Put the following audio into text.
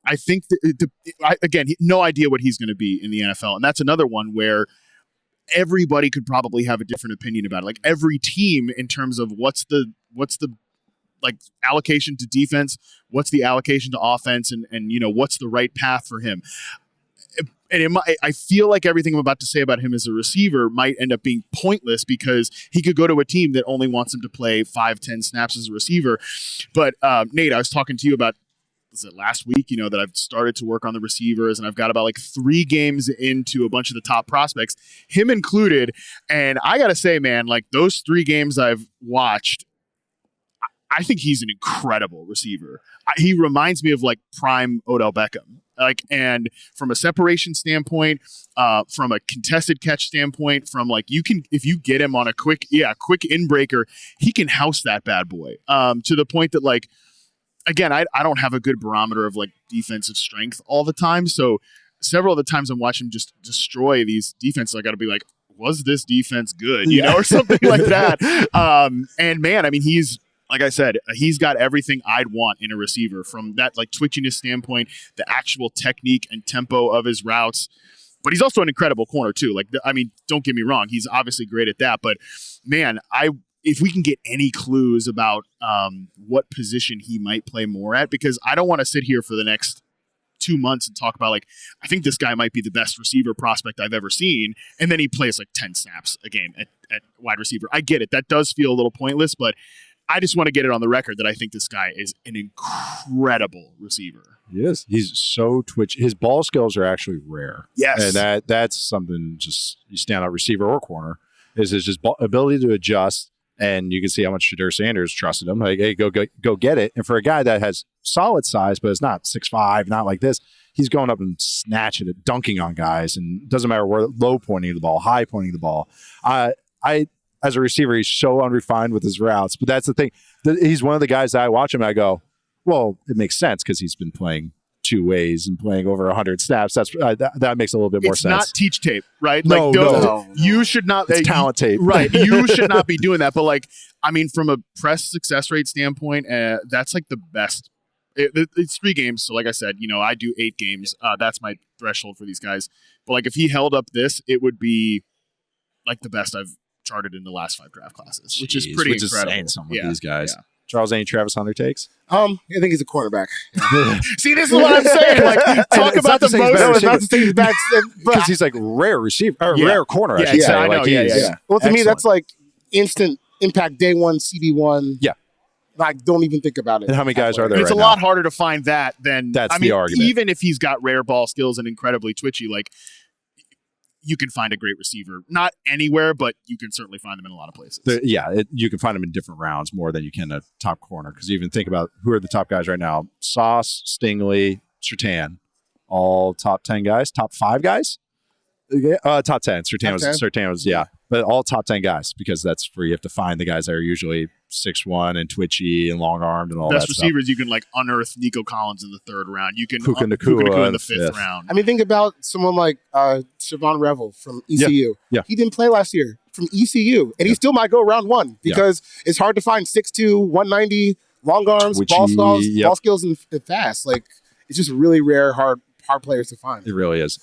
I think again, no idea what he's going to be in the NFL, and that's another one where everybody could probably have a different opinion about it. Like every team, in terms of what's the like allocation to defense, what's the allocation to offense, and what's the right path for him. And I feel like everything I'm about to say about him as a receiver might end up being pointless because he could go to a team that only wants him to play 5-10 snaps as a receiver. But Nate, I was talking to you about, was it last week, that I've started to work on the receivers, and I've got about like 3 games into a bunch of the top prospects, him included. And I got to say, man, like those 3 games I've watched, I think he's an incredible receiver. He reminds me of like prime Odell Beckham. And from a separation standpoint, from a contested catch standpoint, from like if you get him on a quick in-breaker, he can house that bad boy. To the point that like, again, I don't have a good barometer of like defensive strength all the time. So several of the times I'm watching him just destroy these defenses, I got to be like, was this defense good? Or something like that. And man, I mean, like I said, he's got everything I'd want in a receiver, from that like twitchiness standpoint, the actual technique and tempo of his routes. But he's also an incredible corner too. Like, I mean, don't get me wrong, he's obviously great at that. But man, if we can get any clues about what position he might play more at, because I don't want to sit here for the next 2 months and talk about like, I think this guy might be the best receiver prospect I've ever seen, and then he plays like 10 snaps a game at wide receiver. I get it. That does feel a little pointless, but I just want to get it on the record that I think this guy is an incredible receiver. He is. He's so twitchy. His ball skills are actually rare. Yes. And that's something just you stand out receiver or corner is his just ability to adjust. And you can see how much Shadur Sanders trusted him. Like, hey, go get it. And for a guy that has solid size, but it's not 6'5", not like this, he's going up and snatching it, dunking on guys. And it doesn't matter where low pointing the ball, high pointing the ball. As a receiver, he's so unrefined with his routes. But that's the thing. He's one of the guys that I watch him and I go, well, it makes sense because he's been playing 2 ways and playing over 100 snaps. That's that makes a little bit more sense. It's not teach tape, right? No, no. You should not. It's talent tape. Right. You should not be doing that. But like, I mean, from a press success rate standpoint, that's like the best. It's 3 games. So like I said, I do 8 games. That's my threshold for these guys. But like, if he held up this, it would be like the best I've charted in the last 5 draft classes, which is pretty incredible. Saying something with these guys. Yeah. Charles, any Travis Hunter takes? I think he's a cornerback. See, this is what I'm saying. Like, talk about the most. No, it's not to say he's bad, because he's like rare receiver, or rare corner. I should say. I know. Like, well, to me, that's like instant impact, day one, CB1. Yeah. Like, don't even think about it. And how many guys are there? It's a lot harder to find that than the argument. Even if he's got rare ball skills and incredibly twitchy, like, you can find a great receiver. Not anywhere, but you can certainly find them in a lot of places. You can find them in different rounds more than you can a top corner. Because you even think about who are the top guys right now. Sauce, Stingley, Surtain. All top 10 guys? Top 5 guys? Top 10. Surtain was, yeah. But all top 10 guys, because that's where you have to find the guys that are usually 6'1" and twitchy and long-armed and all that stuff. Best receivers, you can like unearth Nico Collins in the 3rd round. You can Puka Nacua in the 5th round. I mean, think about someone like Siobhan Revel from ECU. Yeah. He didn't play last year from ECU, and he still might go round 1 because it's hard to find 6'2", 190, long arms, twitchy, ball skills, and fast. Like, it's just really rare, hard players to find. It really is.